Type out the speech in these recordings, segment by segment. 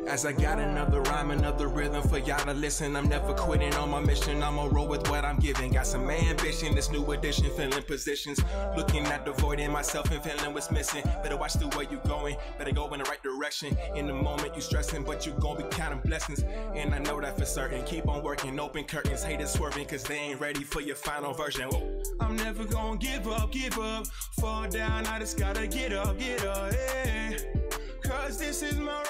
As I got another rhyme, another rhythm for y'all to listen. I'm never quitting on my mission. I'ma roll with what I'm giving. Got some ambition, this new edition, filling positions. Looking at the void in myself and feeling what's missing. Better watch the way you going, better go in the right direction. In the moment you stressing, but you gon' be counting blessings. And I know that for certain. Keep on working, open curtains. Haters swerving, cause they ain't ready for your final version. Whoa. I'm never gonna give up. Fall down, I just gotta get up, hey. Cause this is my road.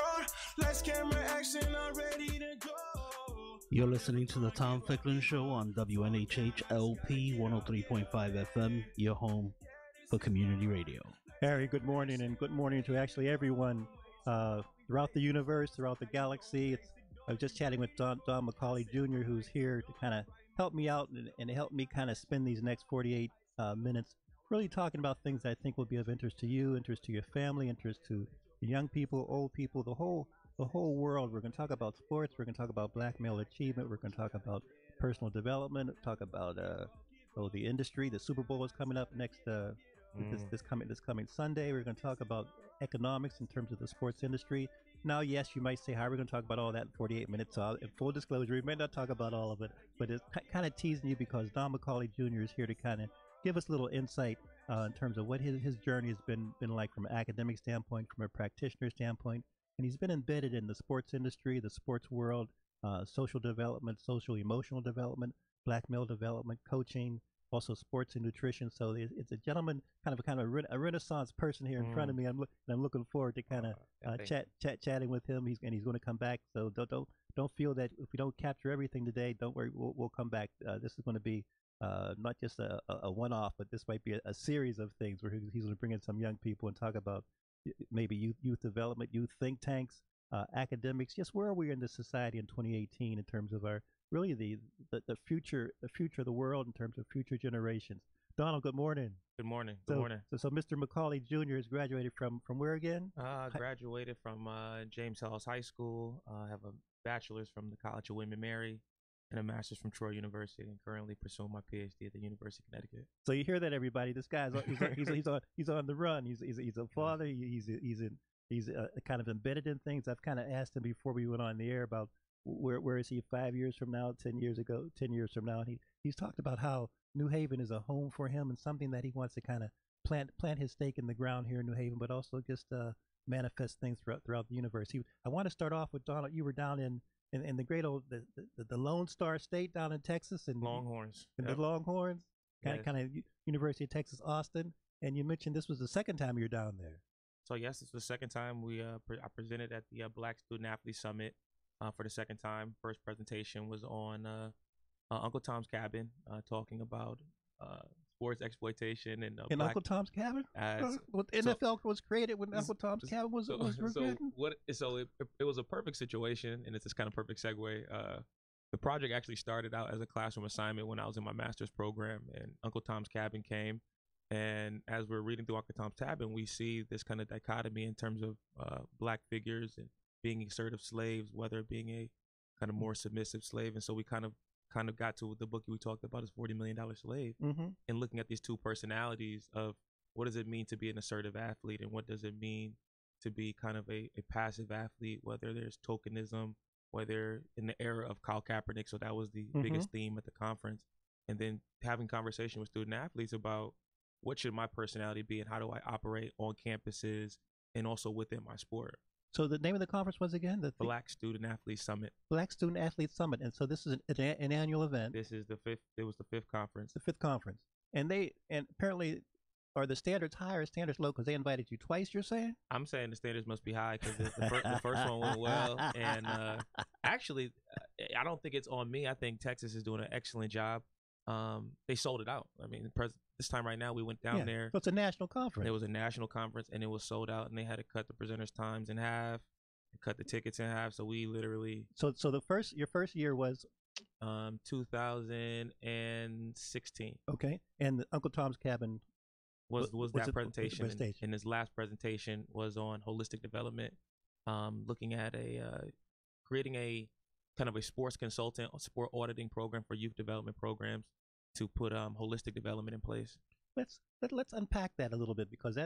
Let's camera action, I'm ready to go. You're listening to the Tom Ficklin Show on WNHH LP 103.5 FM, your home for community radio. Harry, good morning, and good morning to actually everyone throughout the universe, throughout the galaxy. I was just chatting with Don McAulay Jr., who's here to kind of help me out and help me kind of spend these next 48 minutes really talking about things that I think will be of interest to you, interest to your family, interest to young people, old people, the whole world. We're going to talk about sports. We're going to talk about black male achievement. We're going to talk about personal development. Talk about the industry. The Super Bowl is coming up next this coming Sunday. We're going to talk about economics in terms of the sports industry. Now, yes, you might say, how are we going to talk about all that in 48 minutes? So, in full disclosure, we may not talk about all of it, but it's kind of teasing you because Don McAulay Jr. is here to kind of give us a little insight in terms of what his journey has been like from an academic standpoint, from a practitioner standpoint. And he's been embedded in the sports industry, the sports world, social development, social emotional development, black male development, coaching, also sports and nutrition. So it's a gentleman, kind of a Renaissance person here in front of me. I'm looking forward to kind of chatting with him. He's going to come back. So don't feel that if we don't capture everything today, don't worry, we'll come back. This is going to be not just a one-off, but this might be a series of things where he's going to bring in some young people and talk about maybe youth development, youth think tanks, academics. Just where are we in the society in 2018 in terms of our really the future of the world in terms of future generations. Donald, good morning. Good morning. So Mr. McAulay Jr. has graduated from where again? Graduated from James Hell's High School. I have a bachelor's from the College of William & Mary and a master's from Troy University, and currently pursuing my PhD at the University of Connecticut. So you hear that, everybody? This guy's he's on the run. He's a father. He's kind of embedded in things. I've kind of asked him before we went on the air about where is he 5 years from now, 10 years from now, and he's talked about how New Haven is a home for him and something that he wants to kind of plant his stake in the ground here in New Haven, but also just manifest things throughout the universe. I want to start off with Donald. You were down in the great old the Lone Star State down in Texas and Longhorns. The Longhorns, kind of University of Texas Austin, and you mentioned this was the second time you're down there. So yes, it's the second time I presented at the Black Student Athlete Summit for the second time. First presentation was on Uncle Tom's Cabin, talking about sports exploitation and in Uncle Tom's Cabin. NFL was created when Uncle Tom's Cabin was written. It was a perfect situation, and it's this kind of perfect segue. The project actually started out as a classroom assignment when I was in my master's program, and Uncle Tom's Cabin came. And as we're reading through Uncle Tom's Cabin, we see this kind of dichotomy in terms of black figures and being assertive slaves, whether being a kind of more submissive slave. And so we kind of got to the book we talked about, is $40 Million Slave, and looking at these two personalities of what does it mean to be an assertive athlete and what does it mean to be kind of a passive athlete, whether there's tokenism, whether in the era of Kyle Kaepernick. So that was the biggest theme at the conference. And then having conversation with student athletes about what should my personality be and how do I operate on campuses and also within my sport. So the name of the conference was again? The Black Student Athlete Summit. Black Student Athlete Summit. And so this is an annual event. This is the fifth. It was the fifth conference. The fifth conference. And apparently, are the standards high or standards low? Because they invited you twice, you're saying? I'm saying the standards must be high because the first one went well. And actually, I don't think it's on me. I think Texas is doing an excellent job. They sold it out. I mean, this time right now, we went down there. So it's a national conference. It was a national conference, and it was sold out, and they had to cut the presenters' times in half, and cut the tickets in half. So we literally. So your first year was. 2016. Okay, and the Uncle Tom's Cabin. Was that presentation? And his last presentation was on holistic development, looking at creating a kind of a sports consultant, sport auditing program for youth development programs to put holistic development in place. Let's unpack that a little bit, because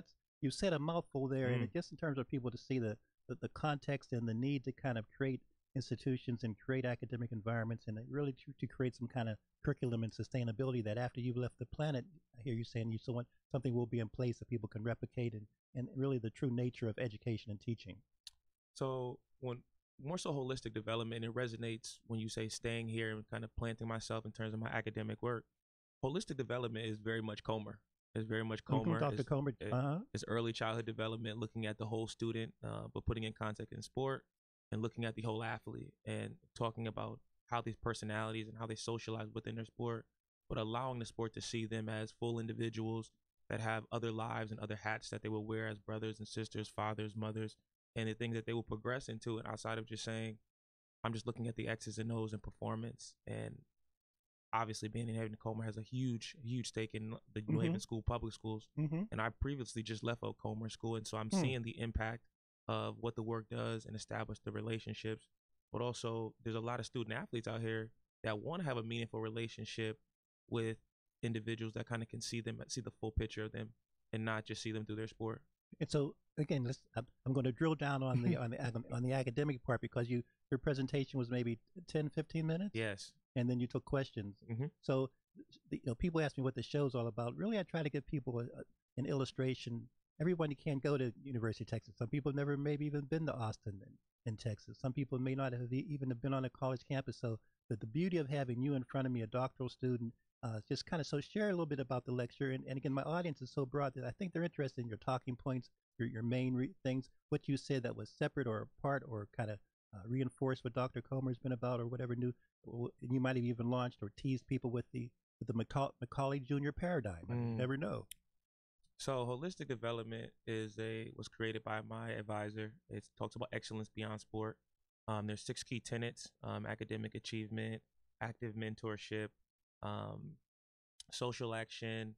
you said a mouthful there, and just in terms of people to see the the context and the need to kind of create institutions and create academic environments and really to create some kind of curriculum and sustainability that after you've left the planet, I hear you saying you still want something will be in place that people can replicate and really the true nature of education and teaching. So when more so holistic development, it resonates when you say staying here and kind of planting myself in terms of my academic work. Holistic development is very much Comer. It's very much Comer. Dr. Comer. It's early childhood development, looking at the whole student, but putting in context in sport and looking at the whole athlete and talking about how these personalities and how they socialize within their sport, but allowing the sport to see them as full individuals that have other lives and other hats that they will wear as brothers and sisters, fathers, mothers, and the things that they will progress into. And outside of just saying, I'm just looking at the X's and O's and performance. And obviously being in Haven Comer has a huge stake in the New Haven School public schools. And I previously just left out Comer School. And so I'm seeing the impact of what the work does and establish the relationships. But also there's a lot of student athletes out here that want to have a meaningful relationship with individuals that kind of can see them, see the full picture of them and not just see them through their sport. And so again, I'm going to drill down on the academic part because your presentation was maybe 10, 15 minutes. Yes. And then you took questions. So people ask me what the show's all about. Really, I try to give people an illustration. Everybody can't go to University of Texas. Some people have never maybe even been to Austin in Texas. Some people may not have even been on a college campus. So the beauty of having you in front of me, a doctoral student, just kind of so share a little bit about the lecture. And again, my audience is so broad that I think they're interested in your talking points, your main things, what you said that was separate or apart or kind of reinforce what Dr. Comer's been about or whatever new. You might have even launched or teased people with the McAulay Jr. paradigm. You never know. So holistic development was created by my advisor. It talks about excellence beyond sport. There's 6 key tenets: academic achievement, active mentorship, social action,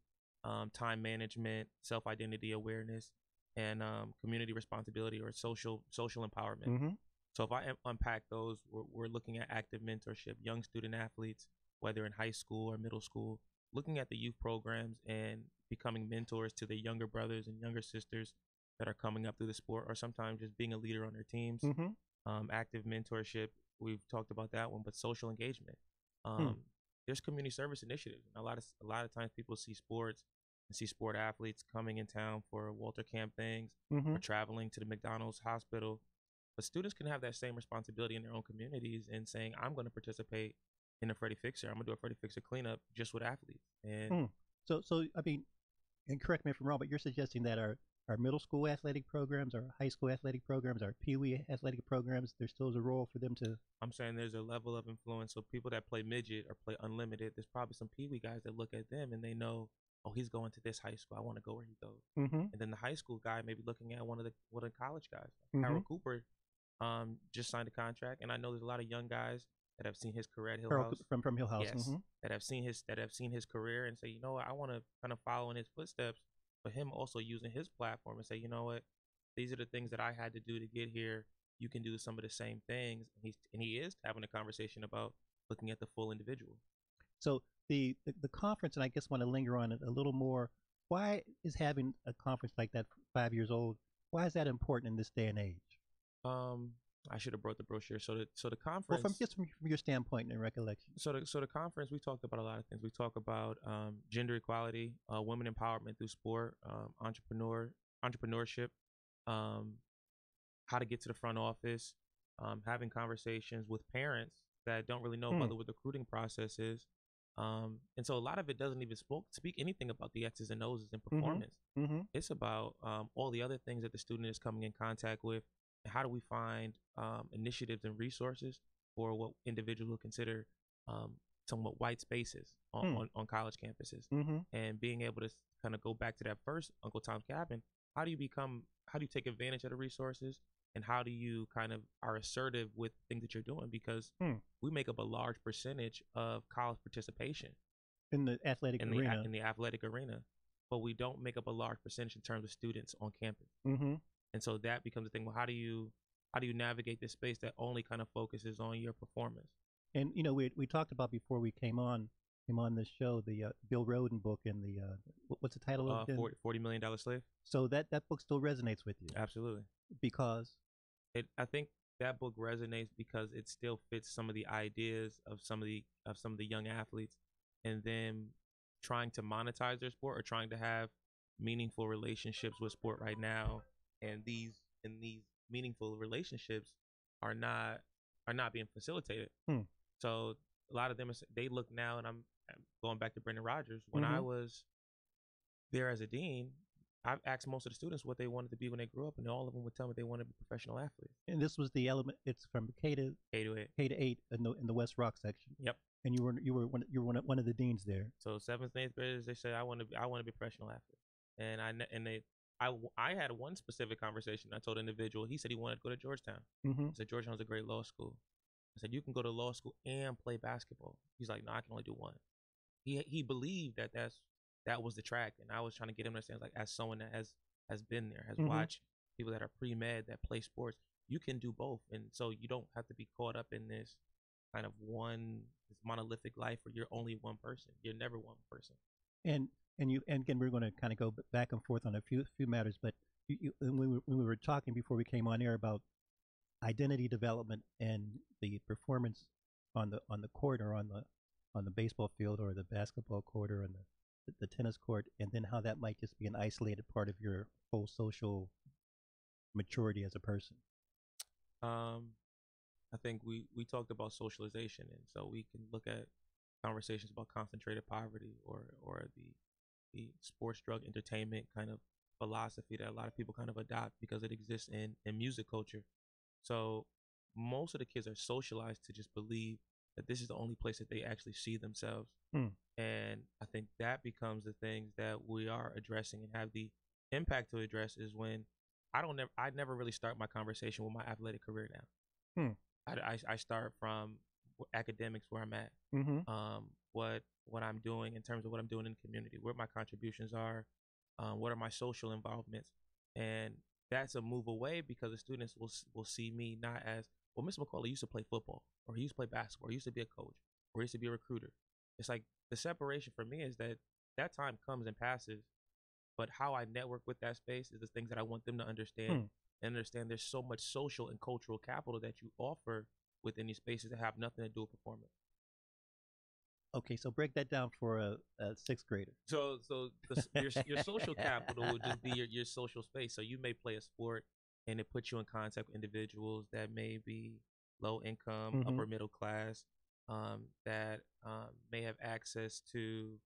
time management, self-identity awareness, and community responsibility or social empowerment. So if I unpack those, we're looking at active mentorship, young student athletes, whether in high school or middle school, looking at the youth programs and becoming mentors to their younger brothers and younger sisters that are coming up through the sport, or sometimes just being a leader on their teams. Active mentorship, we've talked about that one, but social engagement. There's community service initiatives. A lot of times people see sports and see sport athletes coming in town for Walter Camp things or traveling to the McDonald's hospital. But students can have that same responsibility in their own communities and saying, I'm going to participate in a Freddie Fixer. I'm going to do a Freddie Fixer cleanup just with athletes. And So I mean, and correct me if I'm wrong, but you're suggesting that our middle school athletic programs, our high school athletic programs, our Pee-wee athletic programs, there still is a role for them to... I'm saying there's a level of influence. So people that play midget or play unlimited, there's probably some Pee-wee guys that look at them and they know, oh, he's going to this high school. I want to go where he goes. And then the high school guy may be looking at one of the college guys. Harold Cooper just signed a contract, and I know there's a lot of young guys that have seen his career at Hill House. From Hill House. Yes, that have seen his career and say, you know what, I want to kind of follow in his footsteps. But him also using his platform and say, you know what, these are the things that I had to do to get here. You can do some of the same things. And he is having a conversation about looking at the full individual. So the conference, and I guess want to linger on it a little more. Why is having a conference like that 5 years old? Why is that important in this day and age? I should have brought the brochure. So the conference. Well, from your standpoint and recollection. So the conference, we talked about a lot of things. We talk about gender equality, women empowerment through sport, entrepreneurship, how to get to the front office, having conversations with parents that don't really know about what the recruiting process is. And so a lot of it doesn't even speak anything about the X's and O's in performance. It's about all the other things that the student is coming in contact with. How do we find initiatives and resources for what individuals will consider somewhat white spaces on college campuses? And being able to kind of go back to that first Uncle Tom's Cabin, how do you take advantage of the resources, and how do you kind of are assertive with things that you're doing? Because we make up a large percentage of college participation in the athletic arena. In the athletic arena, but we don't make up a large percentage in terms of students on campus. And so that becomes a thing. Well, how do you navigate this space that only kind of focuses on your performance? And you know, we talked about before we came on this show the Bill Rhoden book and the what's the title of it? $40 Million Slave. So that book still resonates with you? Absolutely. Because I think that book resonates because it still fits some of the ideas of some of the young athletes, and then trying to monetize their sport or trying to have meaningful relationships with sport right now, and these meaningful relationships are not being facilitated. So a lot of them they look now, and I'm going back to Brendan Rodgers. When I was there as a dean, I've asked most of the students what they wanted to be when they grew up, and all of them would tell me they wanted to be professional athletes. And this was the element. It's from K to 8 in the West Rock section. Yep. And you were one of the deans there. So 7th and 8th graders, they said I want to be a professional athlete, and I had one specific conversation. I told an individual, he said he wanted to go to Georgetown. I said Georgetown's a great law school. I said you can go to law school and play basketball. He's like, no, I can only do one. He believed that was the track, and I was trying to get him to understand, like, as someone that has been there, has watched people that are pre-med that play sports, you can do both, and so you don't have to be caught up in this kind of this monolithic life where you're only one person. You're never one person. And again, we're going to kind of go back and forth on a few matters, but when we were talking before we came on air about identity development and the performance on the court or on the baseball field or the basketball court or on the tennis court, and then how that might just be an isolated part of your whole social maturity as a person. I think we talked about socialization, and so we can look at conversations about concentrated poverty or the sports drug entertainment kind of philosophy that a lot of people kind of adopt because it exists in music culture. So most of the kids are socialized to just believe that this is the only place that they actually see themselves. And I think that becomes the things that we are addressing and have the impact to address is when I never really start my conversation with my athletic career now. I start from academics, where I'm at, what I'm doing in terms of what I'm doing in the community, where my contributions are, what are my social involvements, and that's a move away because the students will see me not as, well, Mr. McAulay used to play football, or he used to play basketball, or he used to be a coach, or he used to be a recruiter. It's like the separation for me is that time comes and passes, but how I network with that space is the things that I want them to understand and understand there's so much social and cultural capital that you offer within these spaces that have nothing to do with performance. Okay, so break that down for a sixth grader. So your social capital would just be your social space. So you may play a sport and it puts you in contact with individuals that may be low income, upper middle class, that may have access to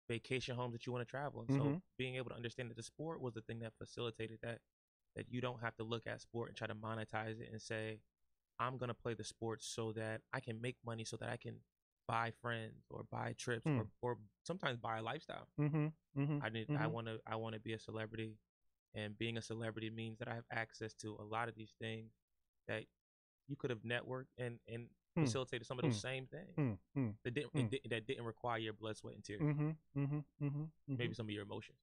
vacation homes that you want to travel. And so being able to understand that the sport was the thing that facilitated that you don't have to look at sport and try to monetize it and say, I'm going to play the sport so that I can make money so that I can buy friends or buy trips or sometimes buy a lifestyle. I want to be a celebrity, and being a celebrity means that I have access to a lot of these things that you could have networked and facilitated some of those same things that didn't require your blood, sweat, and tears. Maybe some of your emotions.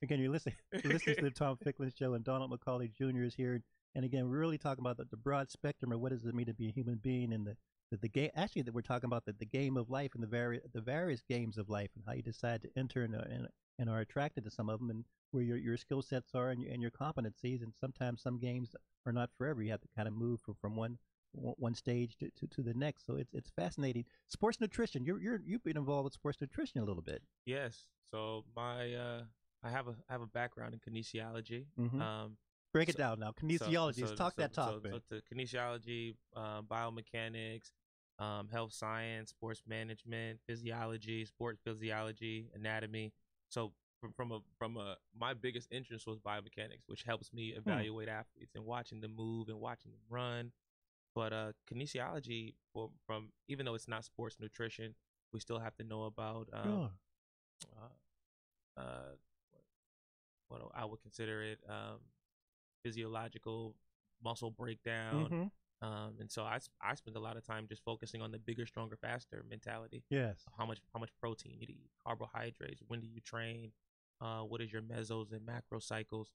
Again, you're listening to the Tom Ficklin Show, and Donald McAulay Jr. is here. And again, we're really talking about the broad spectrum of what does it mean to be a human being, and the game. Actually, that we're talking about the game of life and the various games of life, and how you decide to enter and are attracted to some of them, and where your skill sets are and your competencies. And sometimes some games are not forever. You have to kind of move from one stage to the next. So it's fascinating. Sports nutrition. You've been involved with sports nutrition a little bit. Yes. So I have a background in kinesiology. Break it down now. Kinesiology. Let's talk that talk. So to kinesiology, biomechanics, health science, sports management, physiology, sports physiology, anatomy. So my biggest interest was biomechanics, which helps me evaluate athletes and watching them move and watching them run. But kinesiology, from even though it's not sports nutrition, we still have to know about what I would consider it. Physiological muscle breakdown, and so I spend a lot of time just focusing on the bigger, stronger, faster mentality. Yes. How much protein you eat, carbohydrates, when do you train, what is your mesos and macro cycles,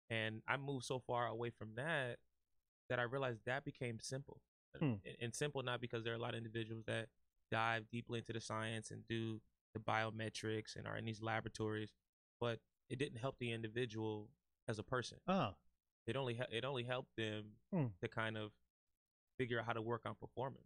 and I moved so far away from that I realized that became simple, and simple not because there are a lot of individuals that dive deeply into the science and do the biometrics and are in these laboratories, but it didn't help the individual as a person. it only helped them to kind of figure out how to work on performing.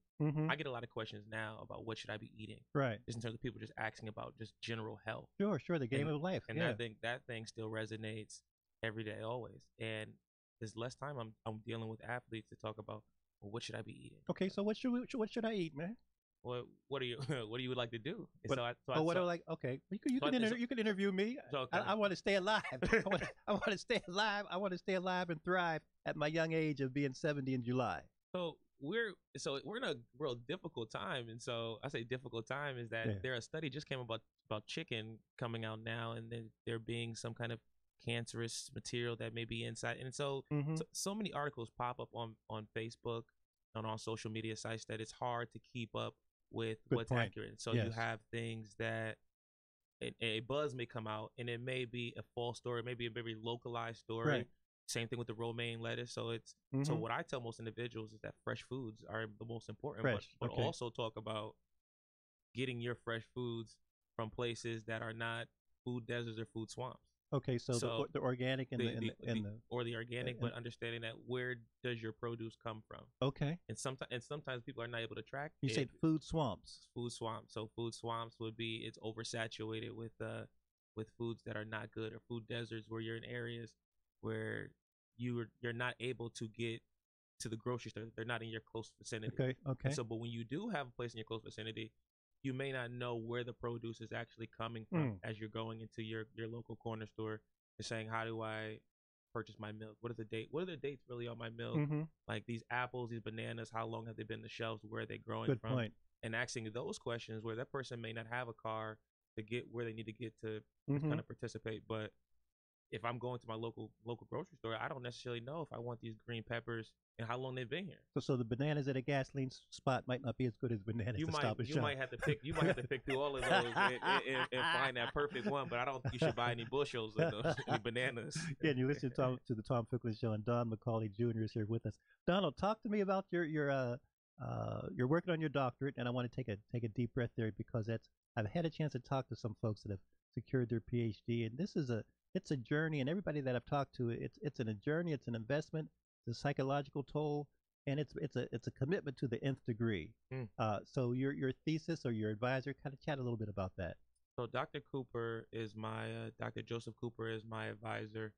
I get a lot of questions now about what should I be eating, right? Just in terms of people just asking about just general health. Sure, the game of life. And I think that thing still resonates every day, always. And there's less time I'm dealing with athletes to talk about, well, what should I be eating? Okay, so what should I eat, man? What do you what do you like to do? What do I like? Okay, you can interview me. Okay. I want to stay alive. I want to stay alive. I want to stay alive and thrive at my young age of being 70 in July. So we're in a real difficult time, and so I say difficult time is that a study just came about chicken coming out now, and then there being some kind of cancerous material that may be inside, and so many articles pop up on Facebook and on social media sites that it's hard to keep up with what's accurate. So you have things that a buzz may come out, and it may be a false story, maybe a very localized story. Right. Same thing with the romaine lettuce. So it's so what I tell most individuals is that fresh foods are the most important, but also talk about getting your fresh foods from places that are not food deserts or food swamps. Okay, so the organic and the organic, but understanding that where does your produce come from? Okay. And sometimes people are not able to track. You said food swamps. Food swamps. So food swamps would be it's oversaturated with foods that are not good, or food deserts where you're in areas where you're not able to get to the grocery store. They're not in your close vicinity. Okay. And so, but when you do have a place in your close vicinity, you may not know where the produce is actually coming from as you're going into your local corner store and saying, how do I purchase my milk? What is the date? What are the dates really on my milk? Like these apples, these bananas, how long have they been on the shelves? Where are they growing from? Good point. And asking those questions where that person may not have a car to get where they need to get to kind of participate. But if I'm going to my local grocery store, I don't necessarily know if I want these green peppers and how long they've been here. So the bananas at a gasoline spot might not be as good as bananas at Stop and Shop. You might have to pick through all of those and find that perfect one. But I don't think you should buy any bushels of those bananas. Yeah, and you listen to the Tom Ficklin Show, and Don McAulay Jr. is here with us. Donald, talk to me about you're working on your doctorate, and I want to take a deep breath there because I've had a chance to talk to some folks that have secured their PhD, and it's a journey, and everybody that I've talked to, it's a journey, it's an investment, it's a psychological toll, and it's a commitment to the nth degree. So your thesis or your advisor, kind of chat a little bit about that. So Dr. Cooper is Dr. Joseph Cooper is my advisor.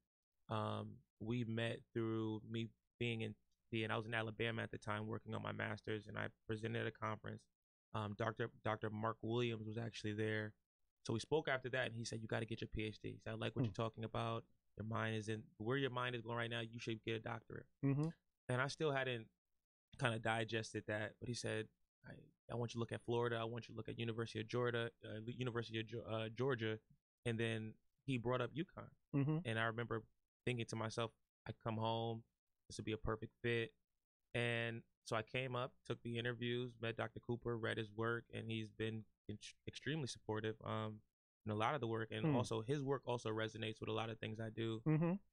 We met through me being I was in Alabama at the time working on my master's, and I presented at a conference. Dr. Mark Williams was actually there. So we spoke after that, and he said, you got to get your PhD. He said, I like what you're talking about. Your mind is where your mind is going right now. You should get a doctorate. And I still hadn't kind of digested that. But he said, I want you to look at Florida. I want you to look at University of Georgia. And then he brought up UConn. And I remember thinking to myself, I come home. This would be a perfect fit. And so I came up, took the interviews, met Dr. Cooper, read his work, and he's been extremely supportive in a lot of the work. And also his work also resonates with a lot of things I do.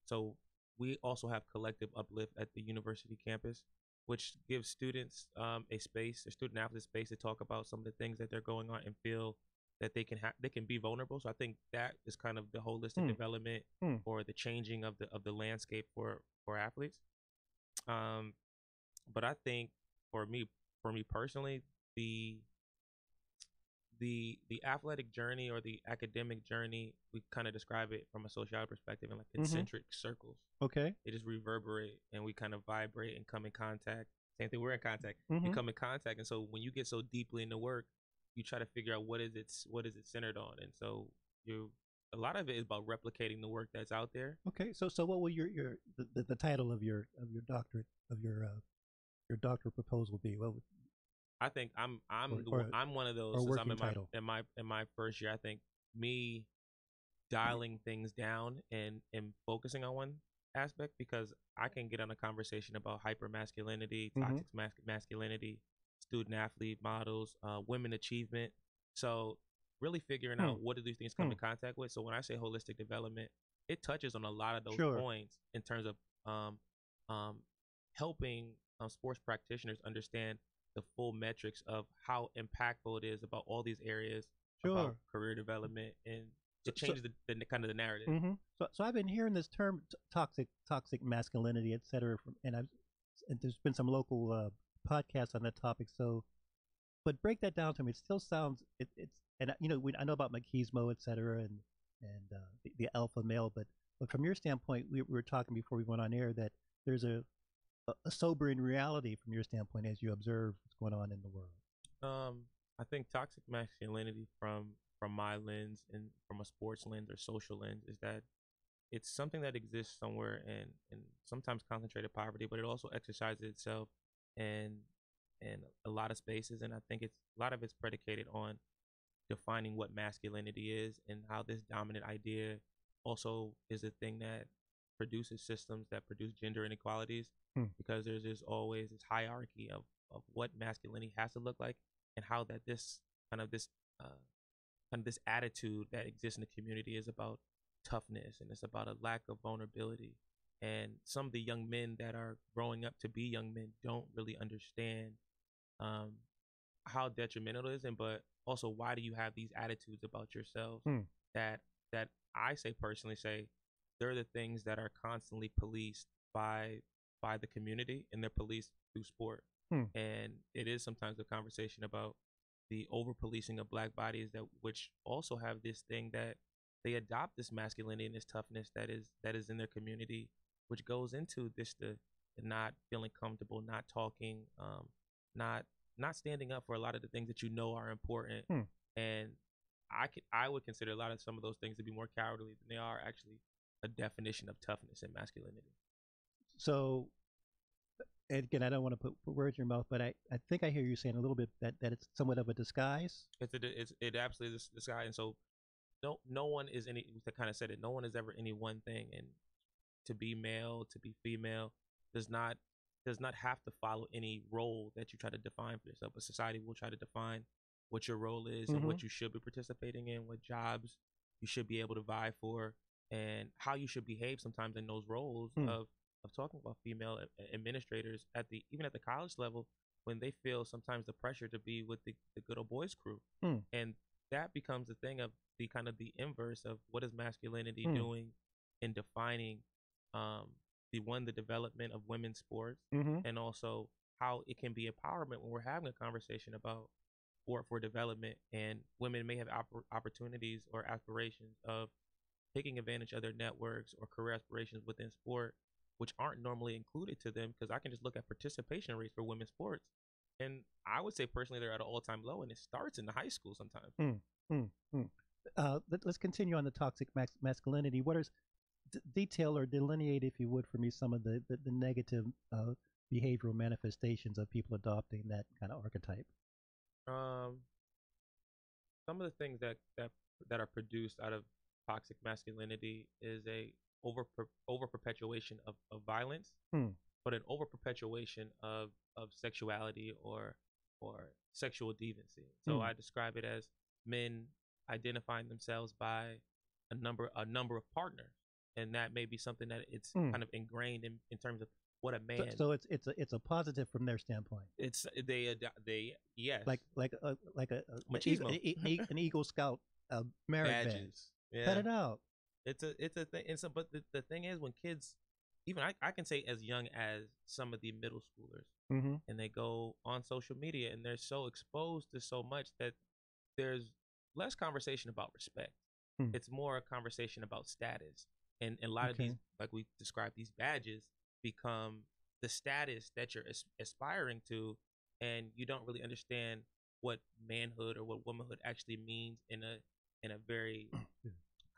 So we also have Collective Uplift at the university campus, which gives students a student athletes space to talk about some of the things that they're going on and feel that they can be vulnerable. So I think that is kind of the holistic development or the changing of the landscape for athletes. But I think for me personally, the athletic journey or the academic journey, we kind of describe it from a sociology perspective in like concentric circles. Okay. They just reverberate and we kind of vibrate and come in contact. Same thing, we're in contact. You come in contact, and so when you get so deeply into work, you try to figure out what is it centered on, and so a lot of it is about replicating the work that's out there. Okay, so what will the title of your doctorate of your doctorate proposal be? What would, I think I'm one of those. Since I'm in my first year, I think me dialing things down and focusing on one aspect, because I can get on a conversation about hypermasculinity, toxic masculinity, student athlete models, women achievement. So really figuring out what do these things come in contact with. So when I say holistic development, it touches on a lot of those points in terms of helping sports practitioners understand the full metrics of how impactful it is about all these areas about career development it changes the kind of the narrative. Mm-hmm. So I've been hearing this term toxic masculinity, etc. And there's been some local podcasts on that topic. So, but break that down to me. It still sounds it's and I know about machismo, etc. and the alpha male, but from your standpoint, we were talking before we went on air that there's a sobering reality from your standpoint as you observe what's going on in the world. I think toxic masculinity from my lens and from a sports lens or social lens is that it's something that exists somewhere and sometimes concentrated poverty, but it also exercises itself in a lot of spaces. And I think a lot of it's predicated on defining what masculinity is and how this dominant idea also is a thing that produces systems that produce gender inequalities, because there's always this hierarchy of what masculinity has to look like and how that this attitude that exists in the community is about toughness and it's about a lack of vulnerability. And some of the young men that are growing up to be young men don't really understand how detrimental it is, but also why do you have these attitudes about yourself that I personally say they're the things that are constantly policed by the community, and they're policed through sport. And it is sometimes a conversation about the over policing of Black bodies which also have this thing that they adopt this masculinity and this toughness that is in their community, which goes into this the not feeling comfortable, not talking, not standing up for a lot of the things that are important. And I would consider some of those things to be more cowardly than they are actually a definition of toughness and masculinity. So, and again, I don't want to put words in your mouth, but I think I hear you saying a little bit that it's somewhat of a disguise. It absolutely is a disguise. And so no one is any, to kind of said it, no one is ever any one thing. And to be male, to be female does not have to follow any role that you try to define for yourself. But society will try to define what your role is and what you should be participating in, what jobs you should be able to vie for, and how you should behave sometimes in those roles of talking about female administrators even at the college level, when they feel sometimes the pressure to be with the good old boys crew. And that becomes the thing of the kind of the inverse of what is masculinity doing in defining the development of women's sports, and also how it can be empowerment when we're having a conversation about sport for development, and women may have opportunities or aspirations of taking advantage of their networks or career aspirations within sport, which aren't normally included to them. Because I can just look at participation rates for women's sports, and I would say personally they're at an all-time low, and it starts in the high school sometimes. Let's continue on the toxic masculinity. What is detail or delineate, if you would, for me, some of the negative behavioral manifestations of people adopting that kind of archetype? Some of the things that are produced out of toxic masculinity is a over perpetuation of violence, but an over perpetuation of sexuality or sexual deviancy. So I describe it as men identifying themselves by a number of partners, and that may be something that it's kind of ingrained in terms of what a man. So it's a positive from their standpoint. It's they yes, like a machismo. An Eagle Scout merit badge. Yeah. Cut it out. It's a thing. And so, but the thing is, when kids, even I can say as young as some of the middle schoolers, and they go on social media and they're so exposed to so much that there's less conversation about respect. It's more a conversation about status. And a lot of these, like we described, these badges become the status that you're aspiring to, and you don't really understand what manhood or what womanhood actually means in a very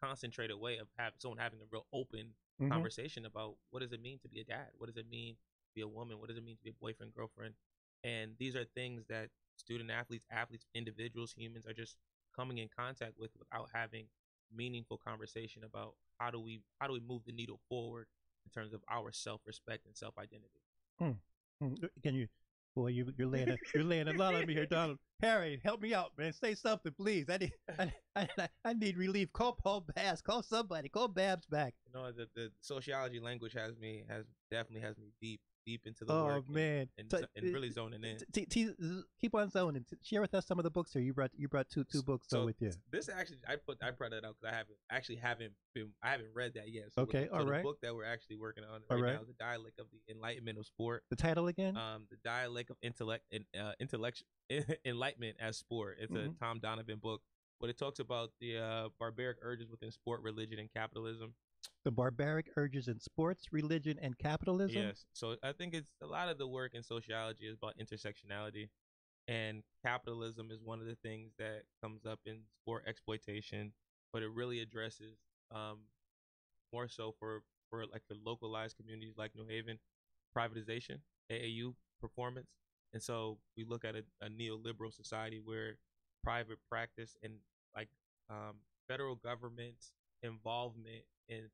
concentrated way of someone having a real open conversation about what does it mean to be a dad, what does it mean to be a woman, what does it mean to be a boyfriend, girlfriend. And these are things that student athletes, individuals, humans are just coming in contact with without having meaningful conversation about how do we move the needle forward in terms of our self-respect and self-identity. Can you, boy, you're laying a lot on me here, Donald. Harry, help me out, man. Say something, please. I need relief. Call Paul Bass. Call somebody. Call Babs back. You know, the sociology language definitely has me deep. deep into the Oh work man, and really zoning in. Keep on zoning. Share with us some of the books here. You brought two books So with you. this actually I brought that out because I haven't read that yet. So Okay, all right. The book that we're actually working on All right right. now is The Dialect of the Enlightenment of Sport. The title again? The Dialect of Enlightenment as Sport. It's a Tom Donovan book, but it talks about the barbaric urges within sport, religion, and capitalism. The barbaric urges in sports, religion, and capitalism? Yes. So I think it's a lot of the work in sociology is about intersectionality, and capitalism is one of the things that comes up in sport exploitation, but it really addresses more so for localized communities like New Haven, privatization, AAU performance. And so we look at a neoliberal society where private practice and like federal government's involvement in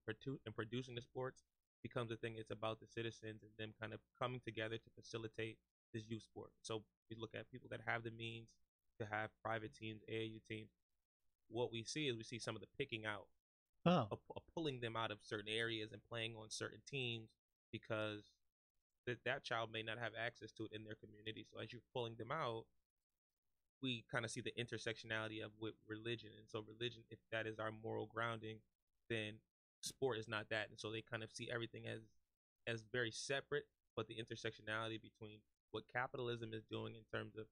producing the sports becomes a thing. It's about the citizens and them kind of coming together to facilitate this youth sport. So we look at people that have the means to have private teams, AAU teams. What we see is some of the picking out, of pulling them out of certain areas and playing on certain teams because that child may not have access to it in their community. So as you're pulling them out, we kind of see the intersectionality of with religion. And so religion, if that is our moral grounding, then sport is not that. And so they kind of see everything as very separate, but the intersectionality between what capitalism is doing in terms of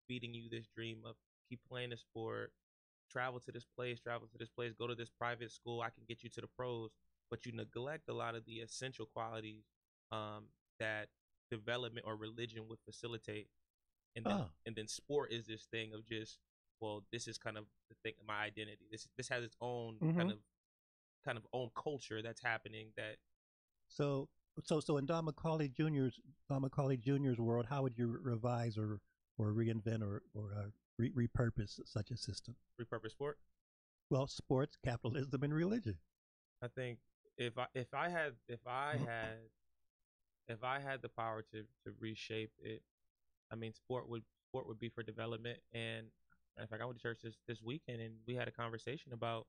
feeding you this dream of keep playing the sport, travel to this place, go to this private school, I can get you to the pros, but you neglect a lot of the essential qualities that development or religion would facilitate. And then sport is this thing of just, well, this is kind of the thing, my identity. This has its own kind of own culture that's happening. That so in Don McAulay Jr.'s world, how would you revise or reinvent or repurpose such a system? Repurpose sport? Well, sports, capitalism, and religion. I think if I had the power to reshape it, I mean, sport would be for development. And in fact, I went to church this weekend, and we had a conversation about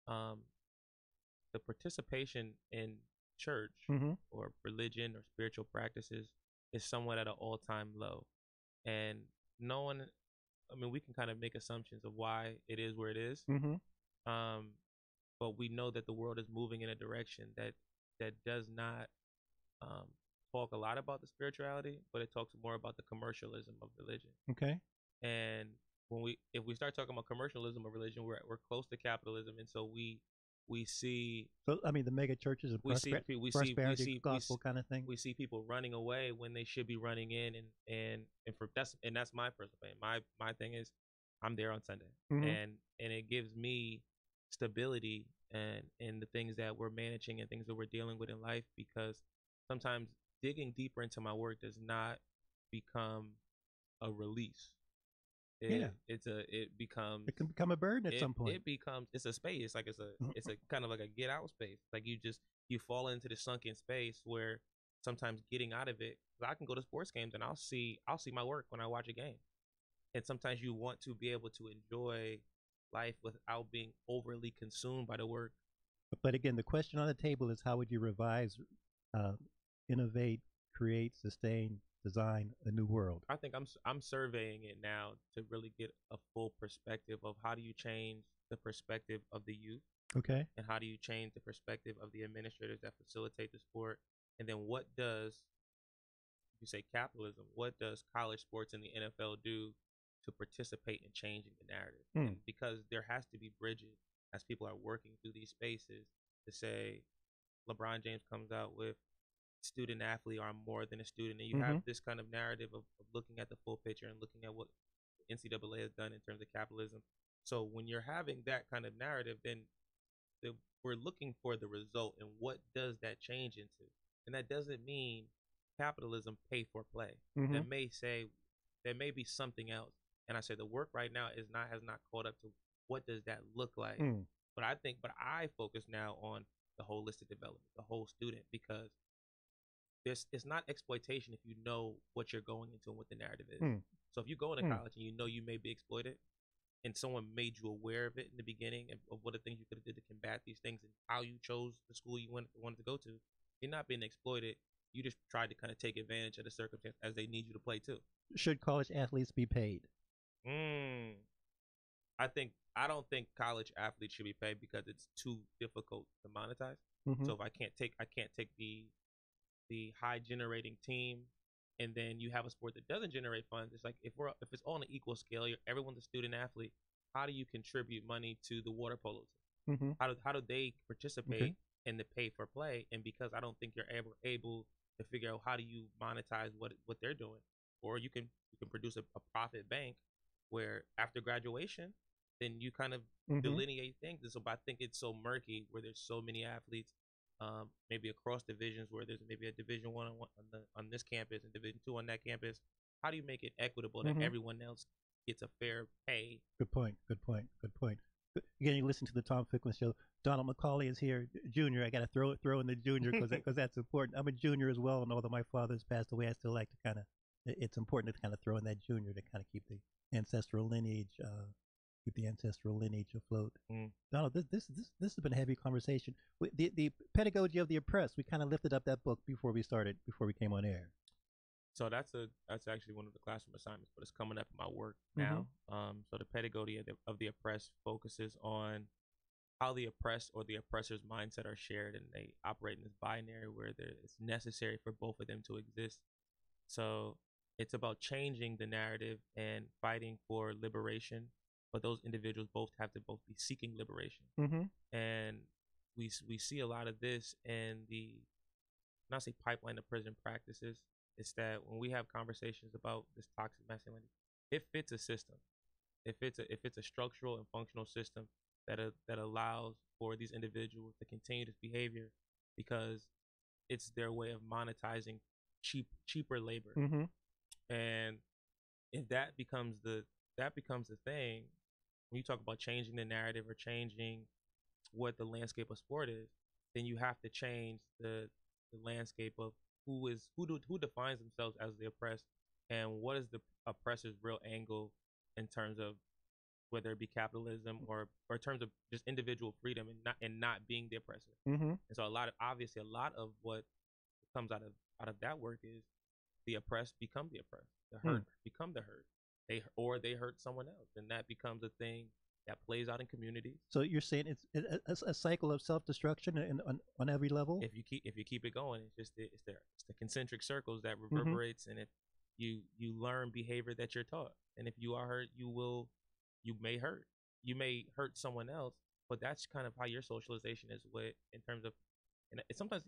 the participation in church or religion or spiritual practices is somewhat at an all-time low. And no one, I mean, we can kind of make assumptions of why it is where it is. But we know that the world is moving in a direction that does not talk a lot about the spirituality, but it talks more about the commercialism of religion. Okay. And if we start talking about commercialism of religion, we're close to capitalism, and so we see. So I mean, the mega churches and prosperity gospel kind of thing. We see people running away when they should be running in, and that's my personal thing. My thing is, I'm there on Sunday, and it gives me stability and the things that we're managing and things that we're dealing with in life, because sometimes digging deeper into my work does not become a release. It can become a burden at some point. It's a space, like it's a kind of like a get out space. Like you fall into the sunken space where sometimes getting out of it. I can go to sports games and I'll see my work when I watch a game. And sometimes you want to be able to enjoy life without being overly consumed by the work. But again, the question on the table is, how would you revise, innovate, create, sustain, design a new world? I think I'm surveying it now to really get a full perspective of how do you change the perspective of the youth. Okay. And how do you change the perspective of the administrators that facilitate the sport? And then what does, if you say capitalism, what does college sports and the NFL do to participate in changing the narrative? And because there has to be bridges as people are working through these spaces to say, LeBron James comes out with student athlete are more than a student, and you have this kind of narrative of looking at the full picture and looking at what the NCAA has done in terms of capitalism. So when you're having that kind of narrative, then we're looking for the result and what does that change into. And that doesn't mean capitalism pay for play. That may say there may be something else. And I say the work right now has not caught up to what does that look like. But I focus now on the holistic development, the whole student, because it's not exploitation if you know what you're going into and what the narrative is. So if you go into college and you know you may be exploited, and someone made you aware of it in the beginning of what the things you could have did to combat these things and how you chose the school you wanted to go to, you're not being exploited. You just try to kind of take advantage of the circumstance as they need you to play too. Should college athletes be paid? I don't think college athletes should be paid because it's too difficult to monetize. Mm-hmm. So if I can't take the high generating team, and then you have a sport that doesn't generate funds. It's like if it's all on an equal scale, everyone's a student athlete. How do you contribute money to the water polo team? Mm-hmm. How do they participate in the pay for play? And because I don't think you're ever able to figure out how do you monetize what they're doing, or you can produce a profit bank where after graduation, then you kind of delineate things. And so, but I think it's so murky where there's so many athletes, maybe across divisions where there's maybe a Division I on this campus and Division II on that campus. How do you make it equitable that everyone else gets a fair pay? Good point. Again, you listen to the Tom Ficklin Show. Donald McAulay is here, Junior. I got to throw in the junior because that's important. I'm a junior as well, and although my father's passed away, I still like to kind of. It's important to kind of throw in that junior to kind of keep the ancestral lineage afloat. Donald, this has been a heavy conversation. The pedagogy of the oppressed. We kind of lifted up that book before we came on air. So that's actually one of the classroom assignments, but it's coming up in my work now. So the pedagogy of the oppressed focuses on how the oppressed or the oppressor's mindset are shared, and they operate in this binary where it's necessary for both of them to exist. So it's about changing the narrative and fighting for liberation, but those individuals have to be seeking liberation. And we see a lot of this in the, not say pipeline of prison practices. It's that when we have conversations about this toxic masculinity, it fits a system. If it's a structural and functional system that allows for these individuals to continue this behavior because it's their way of monetizing cheaper labor. And if that becomes the thing, when you talk about changing the narrative or changing what the landscape of sport is, then you have to change the landscape of who defines themselves as the oppressed, and what is the oppressor's real angle in terms of whether it be capitalism or in terms of just individual freedom and not being the oppressor. And so a lot of what comes out of that work is the oppressed become the oppressed, the hurt become the hurt, they hurt someone else, and that becomes a thing that plays out in communities. So you're saying it's a cycle of self-destruction on every level. If you keep it going, it's the concentric circles that reverberates, and if you learn behavior that you're taught, and if you are hurt, you may hurt someone else, but that's kind of how your socialization is with in terms of, and it's sometimes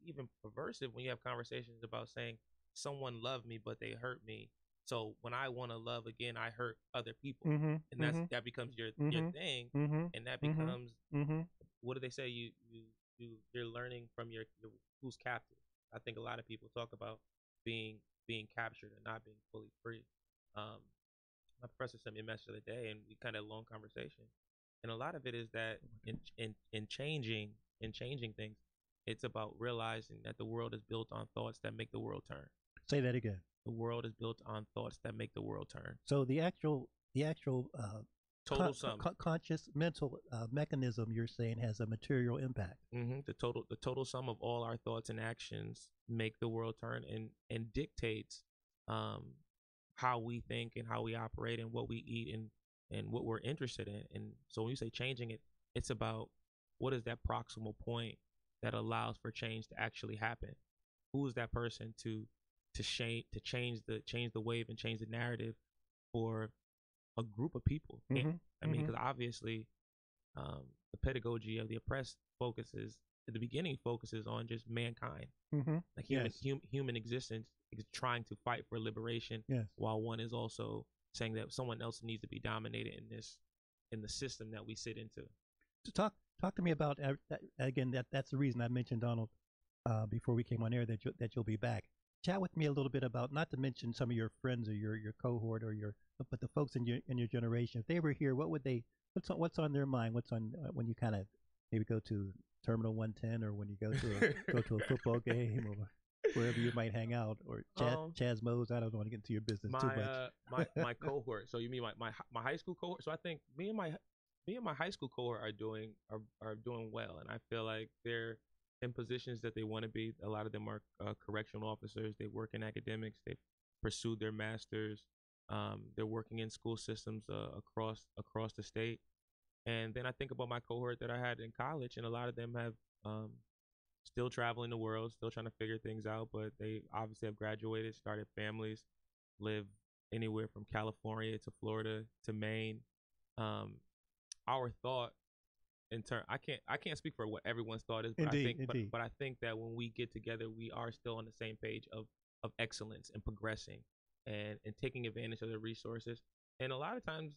even perversive when you have conversations about saying someone loved me but they hurt me. So when I want to love again, I hurt other people, and that becomes your thing, and that becomes what do they say? You're learning from your who's captive. I think a lot of people talk about being captured and not being fully free. My professor sent me a message the other day, and we kind of had a long conversation, and a lot of it is that in changing things, it's about realizing that the world is built on thoughts that make the world turn. Say that again. The world is built on thoughts that make the world turn. So the actual total sum, conscious mental mechanism you're saying has a material impact. The total sum of all our thoughts and actions make the world turn and dictates how we think and how we operate and what we eat and what we're interested in. And so when you say changing it, it's about what is that proximal point that allows for change to actually happen. Who is that person to change the wave and change the narrative for a group of people? I mean, because obviously the pedagogy of the oppressed focuses at the beginning on just mankind, like human existence is trying to fight for liberation, while one is also saying that someone else needs to be dominated in the system that we sit into. So talk to me about that, again. That's the reason I mentioned Donald before we came on air that you'll be back. Chat with me a little bit about, not to mention some of your friends or your cohort or but the folks in your generation. If they were here, what's on their mind? What's on when you kind of maybe go to Terminal 110, or when you go to a football game, or wherever you might hang out, or Chaz Mose. I don't want to get into your business too much. My cohort. So you mean my high school cohort? So I think me and my high school cohort are doing well, and I feel like they're in positions that they want to be. A lot of them are correctional officers. They work in academics. They've pursued their masters. They're working in school systems across the state. And then I think about my cohort that I had in college, and a lot of them have still traveling the world, still trying to figure things out. But they obviously have graduated, started families, live anywhere from California to Florida to Maine. Our thought in turn, I can't speak for what everyone's thought is, but but I think that when we get together, we are still on the same page of excellence and progressing and taking advantage of the resources, and a lot of times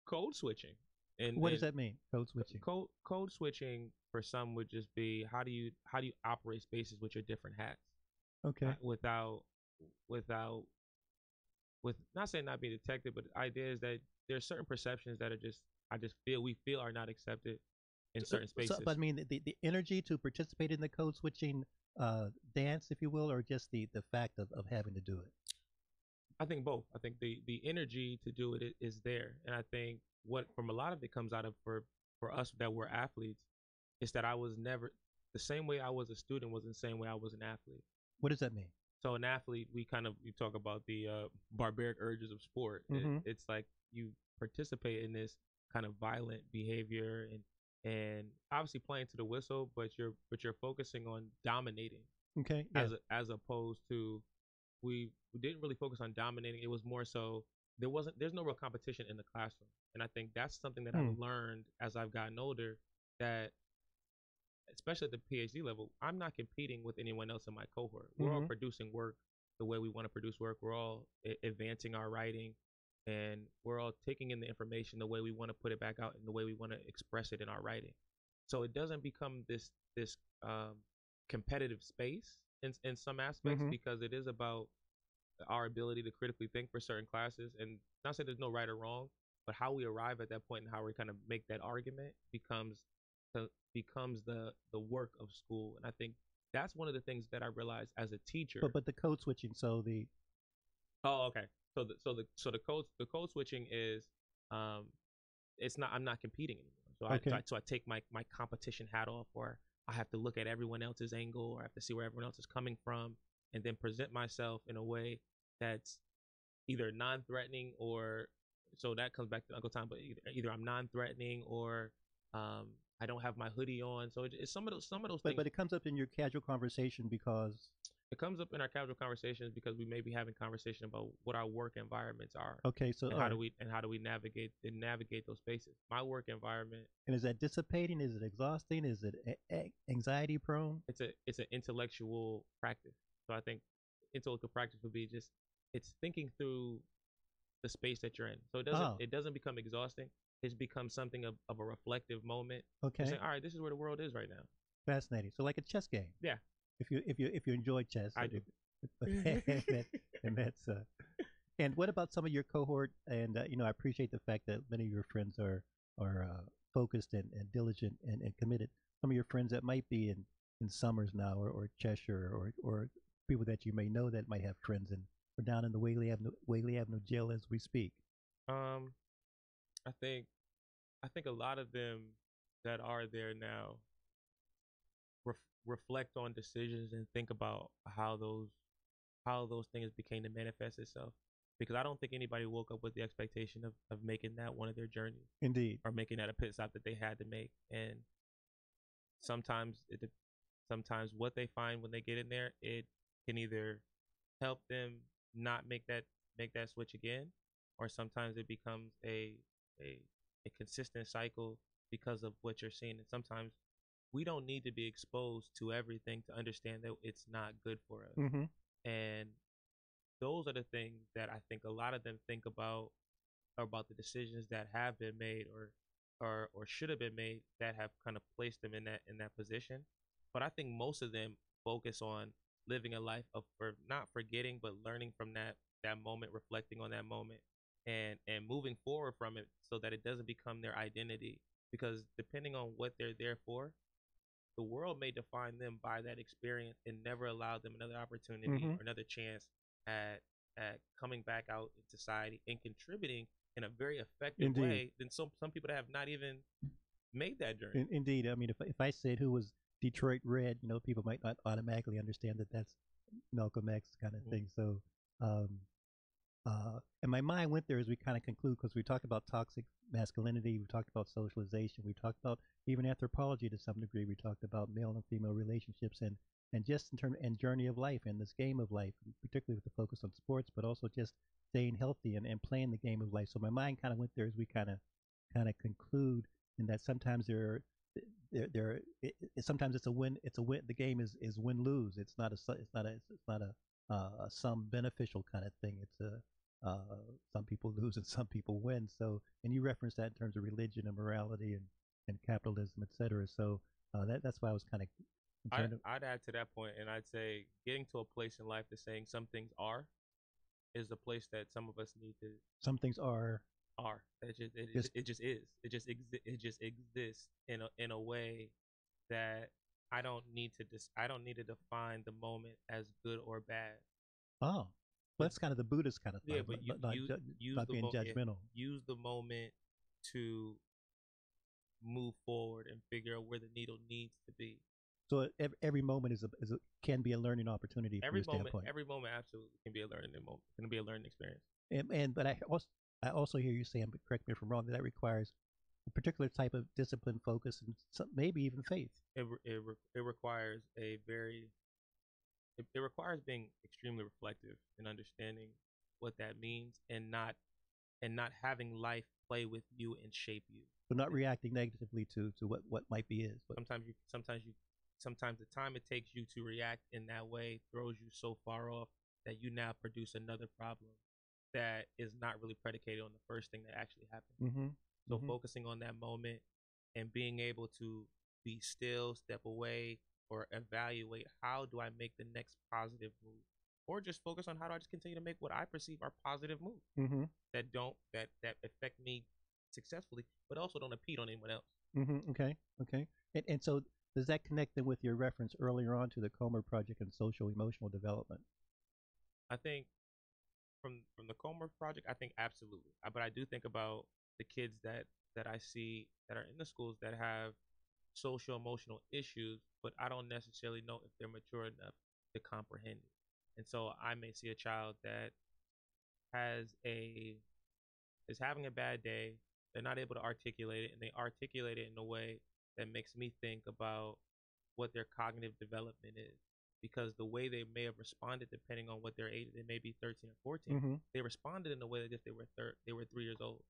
code switching. And what does that mean? Code switching. Code switching for some would just be how do you operate spaces with your different hats? Okay. Without not saying not being detected, but the idea is that there are certain perceptions that are just we feel are not accepted in certain spaces. But I mean, the energy to participate in the code switching dance, if you will, or just the fact of having to do it? I think both. I think the energy to do it is there, and I think what from a lot of it comes out of for us that we're athletes is that I was never the same way I was a student was the same way I was an athlete. What does that mean? So an athlete, you talk about the barbaric urges of sport. Mm-hmm. It's like you participate in this kind of violent behavior and obviously playing to the whistle, but you're focusing on dominating. Okay. Yeah. As opposed to we didn't really focus on dominating. It was more so there's no real competition in the classroom. And I think that's something that I've learned as I've gotten older, that especially at the PhD level, I'm not competing with anyone else in my cohort. We're all producing work the way we want to produce work. We're all advancing our writing, and we're all taking in the information the way we want to put it back out and the way we want to express it in our writing. So it doesn't become this competitive space in some aspects, because it is about our ability to critically think for certain classes. And not say there's no right or wrong, but how we arrive at that point and how we kind of make that argument becomes the work of school. And I think that's one of the things that I realized as a teacher. But the code switching, so the okay. So the code switching is it's not, I'm not competing anymore. So I take my competition hat off, or I have to look at everyone else's angle, or I have to see where everyone else is coming from, and then present myself in a way that's either non-threatening, or so that comes back to Uncle Tom, but either I'm non-threatening or I don't have my hoodie on. So it's some of those things. But it comes up in your casual conversation because it comes up in our casual conversations because we may be having conversation about what our work environments are. Okay, so and how do we navigate those spaces? My work environment. And is that dissipating? Is it exhausting? Is it anxiety prone? It's an intellectual practice. So I think intellectual practice would be just it's thinking through the space that you're in. So it doesn't become exhausting. It's become something of a reflective moment. Okay. You're saying, all right, this is where the world is right now. Fascinating. So like a chess game. Yeah. If you enjoy chess. I do. And what about some of your cohort? And I appreciate the fact that many of your friends are focused and diligent and committed. Some of your friends that might be in Summers now or Cheshire or people that you may know that might have friends or down in the Whaley Avenue jail as we speak. I think a lot of them that are there now reflect on decisions and think about how those things became to manifest itself. Because I don't think anybody woke up with the expectation of making that one of their journeys. Indeed. Or making that a pit stop that they had to make. And sometimes what they find when they get in there, it can either help them not make that switch again, or sometimes it becomes a consistent cycle because of what you're seeing. And sometimes we don't need to be exposed to everything to understand that it's not good for us. Mm-hmm. And those are the things that I think a lot of them think about the decisions that have been made or should have been made that have kind of placed them in that position. But I think most of them focus on living a life of not forgetting, but learning from that moment, reflecting on that moment, and moving forward from it so that it doesn't become their identity. Because depending on what they're there for, the world may define them by that experience and never allow them another opportunity or another chance at coming back out in society and contributing in a very effective way than some people that have not even made that journey. Indeed. I mean, if I said who was Detroit Red, people might not automatically understand that that's Malcolm X kind of thing. So, um, and my mind went there as we kind of conclude, because we talked about toxic masculinity, we talked about socialization, we talked about even anthropology to some degree. We talked about male and female relationships, and just in terms and journey of life and this game of life, particularly with the focus on sports, but also just staying healthy and playing the game of life. So my mind kind of went there as we kind of conclude, in that sometimes sometimes it's a win. It's a win. The game is win lose. It's not a some beneficial kind of thing. It's a some people lose and some people win. So, and you referenced that in terms of religion and morality and capitalism, et cetera. So that's why I was kind of concerned. I'd add to that point, and I'd say getting to a place in life to saying some things are is a place that some of us need to. Some things are. It just is. It just exists in a way that I don't need to define the moment as good or bad. Oh, well, that's kind of the Buddhist kind of thing. Yeah, but not being judgmental. Use the moment to move forward and figure out where the needle needs to be. So every moment can be a learning opportunity. Every moment absolutely can be a learning moment. Can be a learning experience. But I also hear you saying, but correct me if I'm wrong, that requires a particular type of discipline, focus, and maybe even faith. It requires it requires being extremely reflective and understanding what that means, and not having life play with you and shape you. So not reacting negatively to what might be is. But sometimes the time it takes you to react in that way throws you so far off that you now produce another problem that is not really predicated on the first thing that actually happened. Mm-hmm. So focusing on that moment and being able to be still, step away, or evaluate, how do I make the next positive move, or just focus on how do I just continue to make what I perceive are positive moves that affect me successfully, but also don't impede on anyone else. Okay. And so does that connect then with your reference earlier on to the Comer Project and social emotional development? I think from the Comer Project, I think absolutely. But I do think about the kids that I see that are in the schools that have social emotional issues, but I don't necessarily know if they're mature enough to comprehend it. And so I may see a child that is having a bad day. They're not able to articulate it, and they articulate it in a way that makes me think about what their cognitive development is. Because the way they may have responded, depending on what their age, they may be 13 or 14. They responded in a way that if they were 3 years old.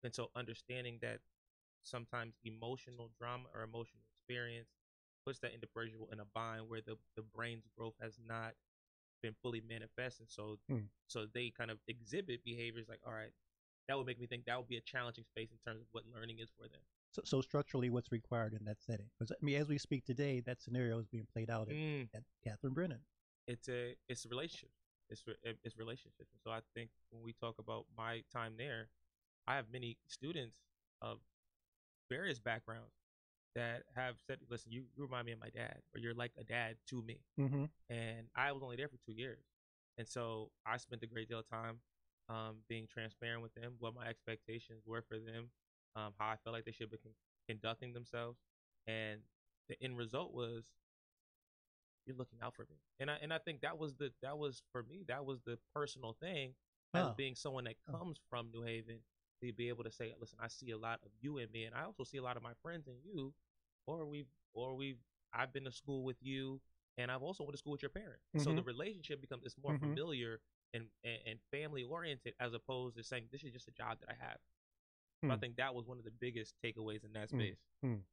And so understanding that sometimes emotional drama or emotional experience puts that individual in a bind where the brain's growth has not been fully manifested. So they kind of exhibit behaviors like, all right, that would make me think that would be a challenging space in terms of what learning is for them. So structurally, what's required in that setting? Because as we speak today, that scenario is being played out at Catherine Brennan. It's relationships. It's relationships. And so I think when we talk about my time there, I have many students of various backgrounds that have said, "Listen, you remind me of my dad, or you're like a dad to me." And I was only there for 2 years, and so I spent a great deal of time being transparent with them, what my expectations were for them, how I felt like they should be conducting themselves, and the end result was, you're looking out for me. And I think that was for me, that was the personal thing, as being someone that comes from New Haven, to be able to say, listen, I see a lot of you in me, and I also see a lot of my friends in you, I've been to school with you, and I've also went to school with your parents. So the relationship becomes more familiar and family oriented, as opposed to saying this is just a job that I have. So I think that was one of the biggest takeaways in that space. Don,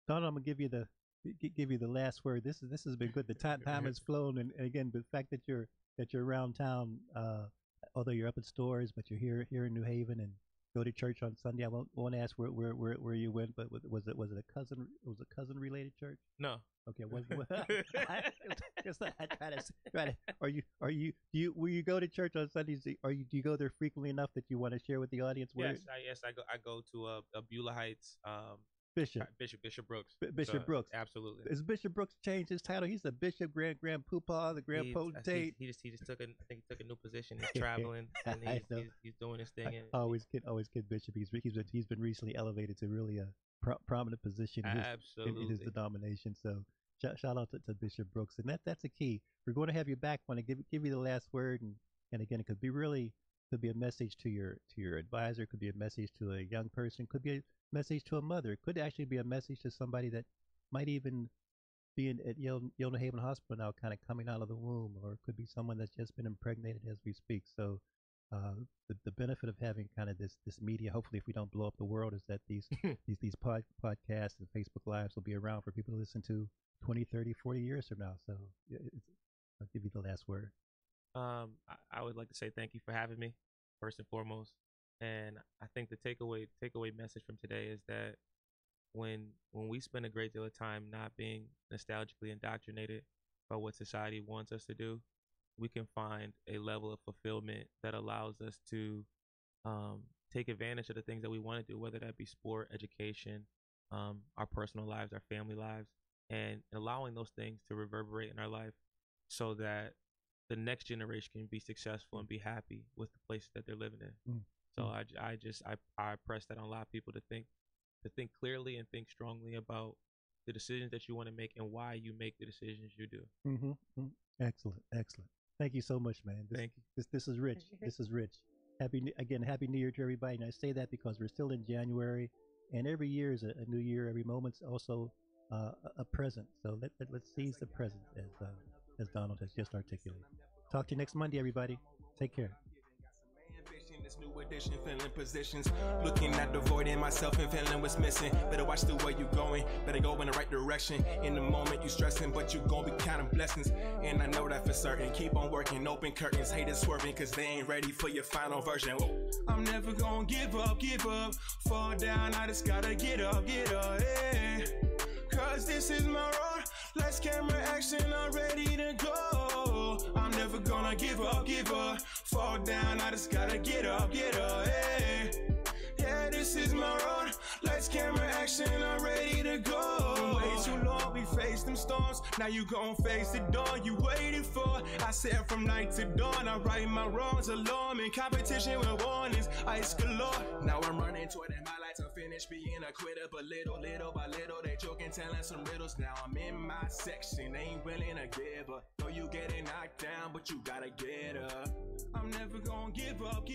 I'm gonna give you the last word. This has been good. The time has flown, and again, the fact that you're around town, although you're up at stores, but you're here in New Haven and go to church on Sunday. I won't ask where you went, but was it a cousin? It was a cousin related church? No. Okay. I try to. Will you go to church on Sundays? Do you go there frequently enough that you want to share with the audience? I go to a Beulah Heights. Bishop Brooks. Bishop Brooks. Absolutely. Is Bishop Brooks changed his title? He's the bishop, grand poopah, the grand potentate. He just took I think he took a new position. He's traveling and he's doing his thing. I always kid Bishop. He's been recently elevated to really prominent position in his denomination. So shout out to Bishop Brooks, and that's the key. We're going to have you back on and give you the last word, and again, it could be a message to your advisor, could be a message to a young person, could be a message to a mother, it could actually be a message to somebody that might even be at Yale New Haven Hospital now, kind of coming out of the womb, or it could be someone that's just been impregnated as we speak. So the benefit of having kind of this media, hopefully if we don't blow up the world, is that these podcasts and Facebook Lives will be around for people to listen to 20, 30, 40 years from now. So I'll give you the last word. I would like to say thank you for having me, first and foremost. And I think the takeaway message from today is that when we spend a great deal of time not being nostalgically indoctrinated by what society wants us to do, we can find a level of fulfillment that allows us to take advantage of the things that we want to do, whether that be sport, education, our personal lives, our family lives, and allowing those things to reverberate in our life so that the next generation can be successful and be happy with the places that they're living in. So I press that on a lot of people to think clearly and think strongly about the decisions that you want to make and why you make the decisions you do. Excellent. Thank you so much, man. Thank you. This is rich. This is rich. Happy New Year to everybody. And I say that because we're still in January, and every year is a new year. Every moment's also a present. So let's seize the present, as Donald has just articulated. Talk to you next Monday, everybody. Take care. This new edition, filling positions, looking at the void in myself and feeling what's missing. Better watch the way you going, better go in the right direction. In the moment you stressing, but you gon' be counting blessings, and I know that for certain. Keep on working, open curtains, haters swerving, cause they ain't ready for your final version. Whoa. I'm never gonna give up, fall down, I just gotta get up, yeah. Cause this is my road, lights, camera, action, I'm ready to go. I'm never gonna give up, fall down, I just gotta get up, yeah. Yeah, this is my road, lights, camera, action, I'm ready to go. Way too long, we faced them storms, now you gon' face the dawn you waited for. I said from night to dawn, I right my wrongs alone. In competition with warnings, ice galore. Now I'm running toward it, my lights are finished being a quitter. But little by little, they joking, telling some riddles. Now I'm in my section, ain't willing to give up. Know you getting knocked down, but you gotta get up. I'm never gonna give up.